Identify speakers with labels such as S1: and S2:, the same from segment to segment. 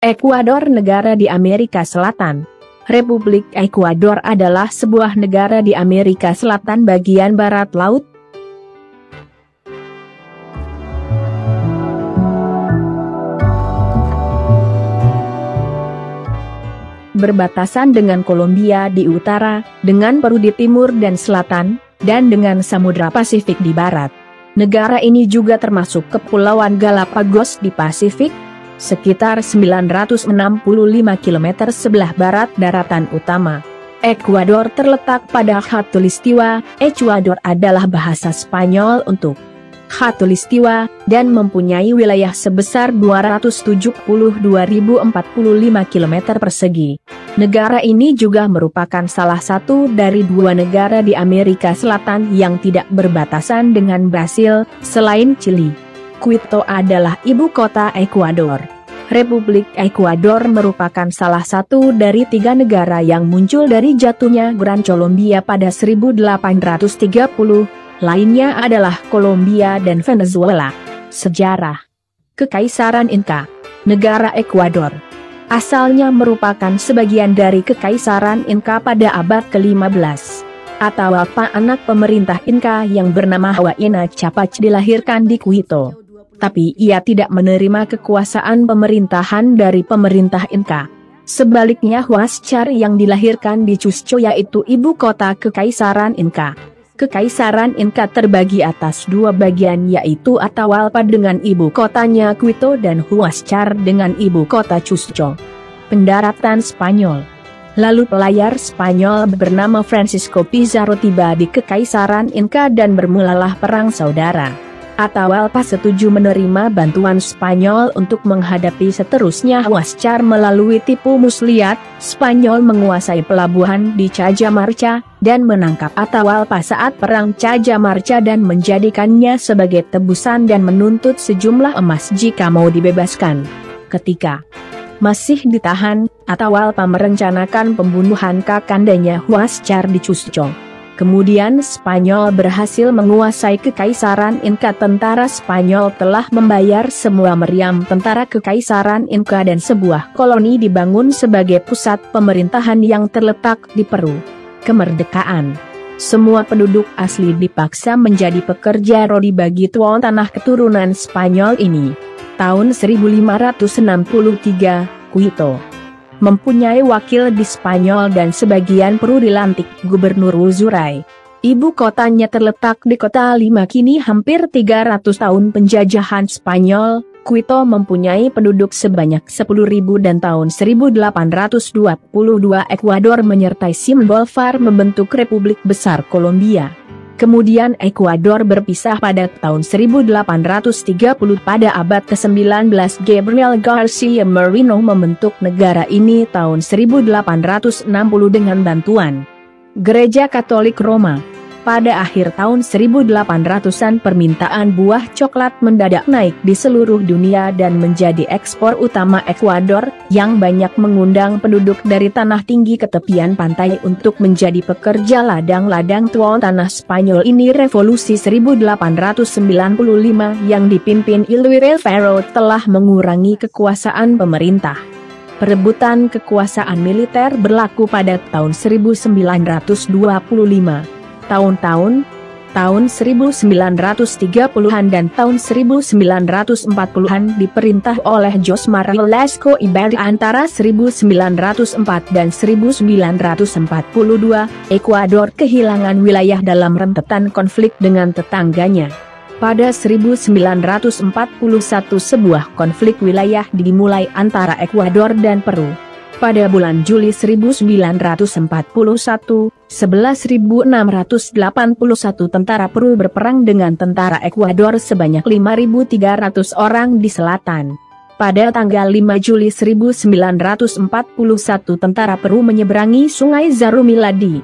S1: Ekuador, negara di Amerika Selatan. Republik Ekuador adalah sebuah negara di Amerika Selatan bagian barat laut. Berbatasan dengan Kolombia di utara, dengan Peru di timur dan selatan, dan dengan Samudra Pasifik di barat. Negara ini juga termasuk Kepulauan Galapagos di Pasifik, sekitar 965 km sebelah barat daratan utama. Ekuador terletak pada Khatulistiwa. Ecuador adalah bahasa Spanyol untuk Khatulistiwa, dan mempunyai wilayah sebesar 272.045 km persegi. Negara ini juga merupakan salah satu dari dua negara di Amerika Selatan yang tidak berbatasan dengan Brasil, selain Chili. Quito adalah ibu kota Ekuador. Republik Ekuador merupakan salah satu dari tiga negara yang muncul dari jatuhnya Gran Colombia pada 1830, lainnya adalah Kolombia dan Venezuela. Sejarah Kekaisaran Inca. Negara Ekuador asalnya merupakan sebagian dari Kekaisaran Inca pada abad ke-15. Atahualpa, anak pemerintah Inca yang bernama Huayna Capac, dilahirkan di Quito. Tapi ia tidak menerima kekuasaan pemerintahan dari pemerintah Inca. Sebaliknya, Huáscar yang dilahirkan di Cusco, yaitu ibu kota Kekaisaran Inca. Kekaisaran Inca terbagi atas dua bagian, yaitu Atahualpa dengan ibu kotanya Quito dan Huáscar dengan ibu kota Cusco. Pendaratan Spanyol. Lalu pelayar Spanyol bernama Francisco Pizarro tiba di Kekaisaran Inca dan bermulalah perang saudara. Atahualpa setuju menerima bantuan Spanyol untuk menghadapi seterusnya Huáscar melalui tipu muslihat. Spanyol menguasai pelabuhan di Cajamarca dan menangkap Atahualpa saat perang Cajamarca dan menjadikannya sebagai tebusan dan menuntut sejumlah emas jika mau dibebaskan. Ketika masih ditahan, Atahualpa merencanakan pembunuhan kakandanya Huáscar di Cusco. Kemudian Spanyol berhasil menguasai Kekaisaran Inca. Tentara Spanyol telah membayar semua meriam tentara Kekaisaran Inca dan sebuah koloni dibangun sebagai pusat pemerintahan yang terletak di Peru. Kemerdekaan. Semua penduduk asli dipaksa menjadi pekerja rodi bagi tuan tanah keturunan Spanyol ini. Tahun 1563, Quito mempunyai wakil di Spanyol dan sebagian Peru dilantik Gubernur Uzuray. Ibu kotanya terletak di kota Lima. Kini hampir 300 tahun penjajahan Spanyol, Quito mempunyai penduduk sebanyak 10.000 dan tahun 1822 Ekuador menyertai Simon Bolívar membentuk Republik Besar Kolombia. Kemudian Ekuador berpisah pada tahun 1830. Pada abad ke-19 Gabriel Garcia Moreno membentuk negara ini tahun 1860 dengan bantuan Gereja Katolik Roma. Pada akhir tahun 1800-an permintaan buah coklat mendadak naik di seluruh dunia dan menjadi ekspor utama Ekuador, yang banyak mengundang penduduk dari tanah tinggi ke tepian pantai untuk menjadi pekerja ladang-ladang tuan tanah Spanyol ini. Revolusi 1895 yang dipimpin Iloire Ferro telah mengurangi kekuasaan pemerintah. Perebutan kekuasaan militer berlaku pada tahun 1925. Tahun 1930-an dan tahun 1940-an diperintah oleh José María Velasco Ibarra. Antara 1904 dan 1942, Ekuador kehilangan wilayah dalam rentetan konflik dengan tetangganya. Pada 1941 sebuah konflik wilayah dimulai antara Ekuador dan Peru. Pada bulan Juli 1941, 11.681 tentara Peru berperang dengan tentara Ekuador sebanyak 5.300 orang di selatan. Pada tanggal 5 Juli 1941 tentara Peru menyeberangi Sungai Zarumilla di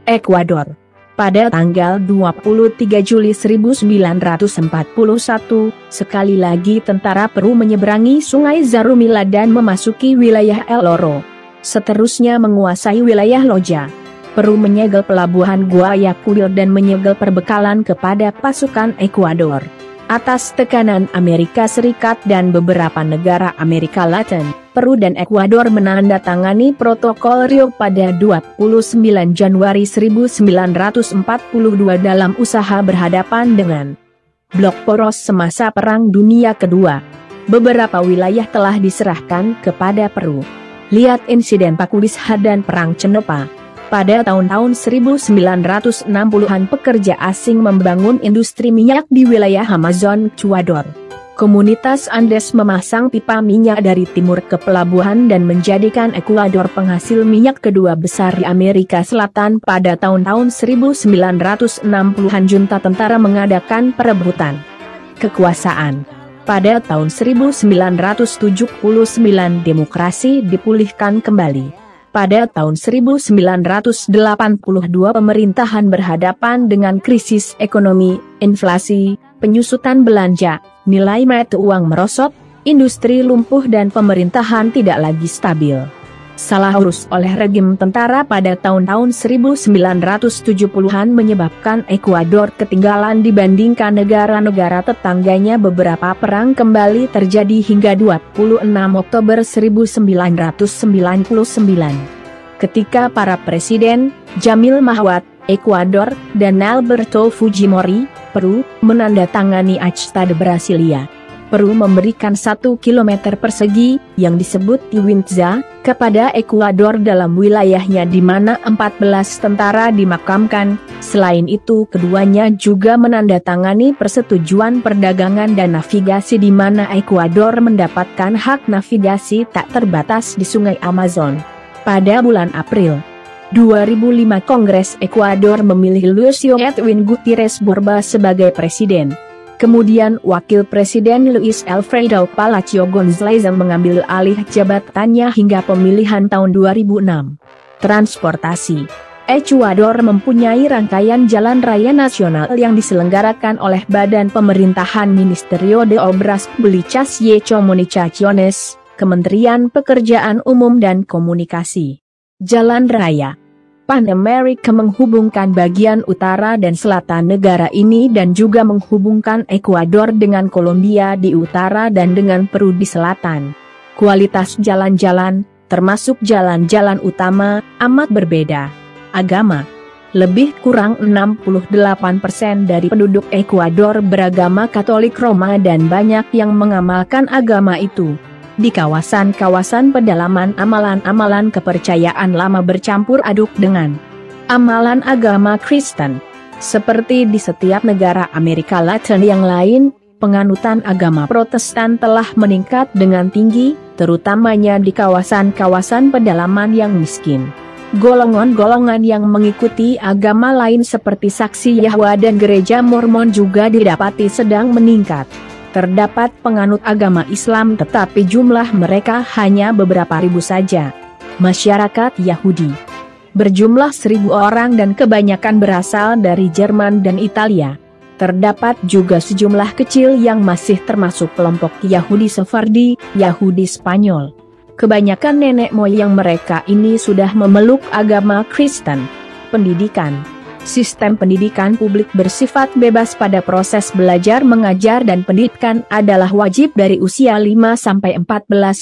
S1: Ekuador. Pada tanggal 23 Juli 1941, sekali lagi tentara Peru menyeberangi Sungai Zarumilla dan memasuki wilayah El Oro. Seterusnya menguasai wilayah Loja. Peru menyegel pelabuhan Guayaquil dan menyegel perbekalan kepada pasukan Ekuador. Atas tekanan Amerika Serikat dan beberapa negara Amerika Latin, Peru dan Ekuador menandatangani Protokol Rio pada 29 Januari 1942 dalam usaha berhadapan dengan blok poros semasa Perang Dunia Kedua. Beberapa wilayah telah diserahkan kepada Peru. Lihat insiden Pakulisha dan Perang Cenopa. Pada tahun-tahun 1960-an pekerja asing membangun industri minyak di wilayah Amazon, Ekuador. Komunitas Andes memasang pipa minyak dari timur ke pelabuhan dan menjadikan Ekuador penghasil minyak kedua besar di Amerika Selatan. Pada tahun-tahun 1960-an junta tentara mengadakan perebutan kekuasaan. Pada tahun 1979 demokrasi dipulihkan kembali. Pada tahun 1982 pemerintahan berhadapan dengan krisis ekonomi, inflasi, penyusutan belanja, nilai mata uang merosot, industri lumpuh dan pemerintahan tidak lagi stabil. Salah urus oleh rejim tentara pada tahun-tahun 1970-an menyebabkan Ekuador ketinggalan dibandingkan negara-negara tetangganya. Beberapa perang kembali terjadi hingga 26 Oktober 1999. Ketika para presiden, Jamil Mahuad, Ekuador, dan Alberto Fujimori, Peru, menandatangani Acta de Brasilia. Peru memberikan 1 km persegi, yang disebut Tiwintza, kepada Ekuador dalam wilayahnya di mana 14 tentara dimakamkan. Selain itu keduanya juga menandatangani persetujuan perdagangan dan navigasi di mana Ekuador mendapatkan hak navigasi tak terbatas di Sungai Amazon. Pada bulan April 2005 Kongres Ekuador memilih Lucio Edwin Gutierrez Borba sebagai presiden. Kemudian Wakil Presiden Luis Alfredo Palacio González mengambil alih jabatannya hingga pemilihan tahun 2006. Transportasi. Ekuador mempunyai rangkaian jalan raya nasional yang diselenggarakan oleh Badan Pemerintahan Ministerio de Obras Públicas y Comunicaciones, Kementerian Pekerjaan Umum dan Komunikasi. Jalan Raya Pan America menghubungkan bagian utara dan selatan negara ini dan juga menghubungkan Ekuador dengan Kolombia di utara dan dengan Peru di selatan. Kualitas jalan-jalan, termasuk jalan-jalan utama, amat berbeda. Agama. Lebih kurang 68% dari penduduk Ekuador beragama Katolik Roma dan banyak yang mengamalkan agama itu. Di kawasan-kawasan pedalaman amalan-amalan kepercayaan lama bercampur aduk dengan amalan agama Kristen. Seperti di setiap negara Amerika Latin yang lain, penganutan agama Protestan telah meningkat dengan tinggi, terutamanya di kawasan-kawasan pedalaman yang miskin. Golongan-golongan yang mengikuti agama lain seperti Saksi Yahwa dan Gereja Mormon juga didapati sedang meningkat. Terdapat penganut agama Islam tetapi jumlah mereka hanya beberapa ribu saja. Masyarakat Yahudi berjumlah 1.000 orang dan kebanyakan berasal dari Jerman dan Italia. Terdapat juga sejumlah kecil yang masih termasuk kelompok Yahudi Sefardi, Yahudi Spanyol. Kebanyakan nenek moyang mereka ini sudah memeluk agama Kristen. Pendidikan. Sistem pendidikan publik bersifat bebas pada proses belajar mengajar dan pendidikan adalah wajib dari usia 5-14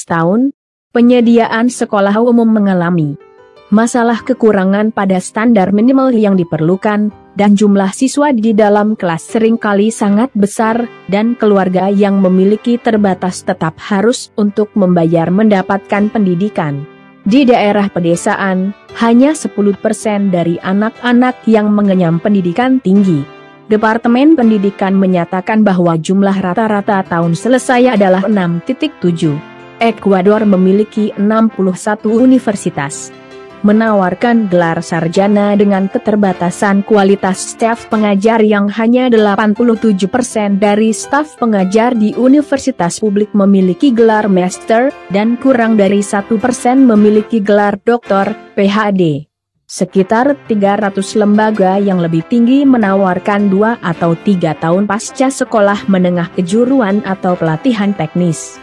S1: tahun. Penyediaan sekolah umum mengalami masalah kekurangan pada standar minimal yang diperlukan, dan jumlah siswa di dalam kelas seringkali sangat besar, dan keluarga yang memiliki terbatas tetap harus untuk membayar mendapatkan pendidikan. Di daerah pedesaan, hanya 10% dari anak-anak yang mengenyam pendidikan tinggi. Departemen Pendidikan menyatakan bahwa jumlah rata-rata tahun selesai adalah 6,7. Ekuador memiliki 61 universitas. Menawarkan gelar sarjana dengan keterbatasan kualitas staf pengajar yang hanya 87% dari staf pengajar di universitas publik memiliki gelar master, dan kurang dari 1% memiliki gelar doktor, PhD. Sekitar 300 lembaga yang lebih tinggi menawarkan 2 atau 3 tahun pasca sekolah menengah kejuruan atau pelatihan teknis.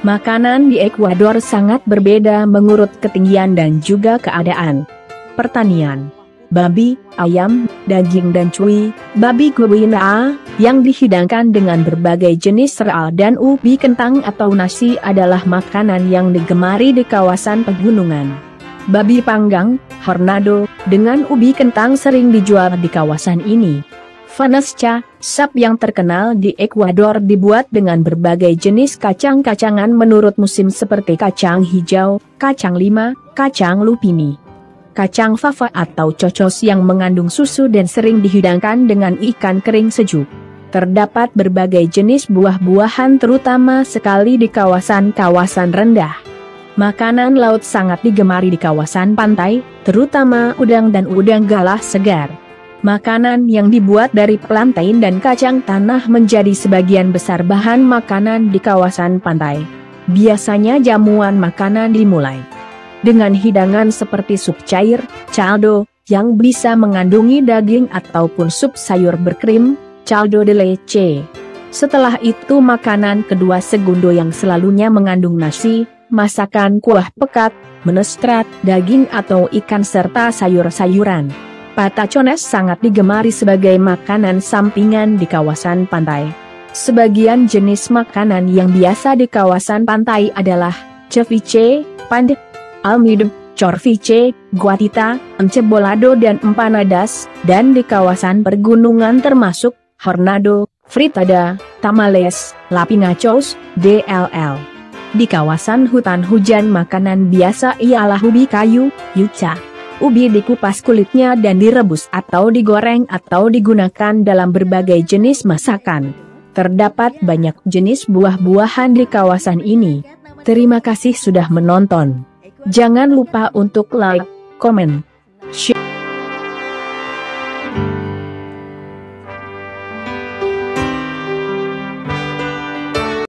S1: Makanan di Ekuador sangat berbeda mengurut ketinggian dan juga keadaan. Pertanian. babi, ayam, daging dan cui, babi guina, yang dihidangkan dengan berbagai jenis seral dan ubi kentang atau nasi adalah makanan yang digemari di kawasan pegunungan. Babi panggang, hornado, dengan ubi kentang sering dijual di kawasan ini. Vanasca, sap yang terkenal di Ekuador dibuat dengan berbagai jenis kacang-kacangan menurut musim seperti kacang hijau, kacang lima, kacang lupini. Kacang fava atau cocos yang mengandung susu dan sering dihidangkan dengan ikan kering sejuk. Terdapat berbagai jenis buah-buahan terutama sekali di kawasan-kawasan rendah. Makanan laut sangat digemari di kawasan pantai, terutama udang dan udang galah segar. Makanan yang dibuat dari plantain dan kacang tanah menjadi sebagian besar bahan makanan di kawasan pantai. Biasanya jamuan makanan dimulai dengan hidangan seperti sup cair, caldo, yang bisa mengandungi daging ataupun sup sayur berkrim, caldo de leche. Setelah itu makanan kedua segundo yang selalunya mengandung nasi, masakan kuah pekat, menestrat, daging atau ikan serta sayur-sayuran. Patacones sangat digemari sebagai makanan sampingan di kawasan pantai. Sebagian jenis makanan yang biasa di kawasan pantai adalah ceviche, pandek, almidem, chorviche, guatita, encebolado dan empanadas, dan di kawasan pergunungan termasuk hornado, fritada, tamales, lapingachos, dll. Di kawasan hutan hujan makanan biasa ialah ubi kayu, yuca. Ubi dikupas kulitnya dan direbus atau digoreng atau digunakan dalam berbagai jenis masakan. Terdapat banyak jenis buah-buahan di kawasan ini. Terima kasih sudah menonton. Jangan lupa untuk like, komen, share.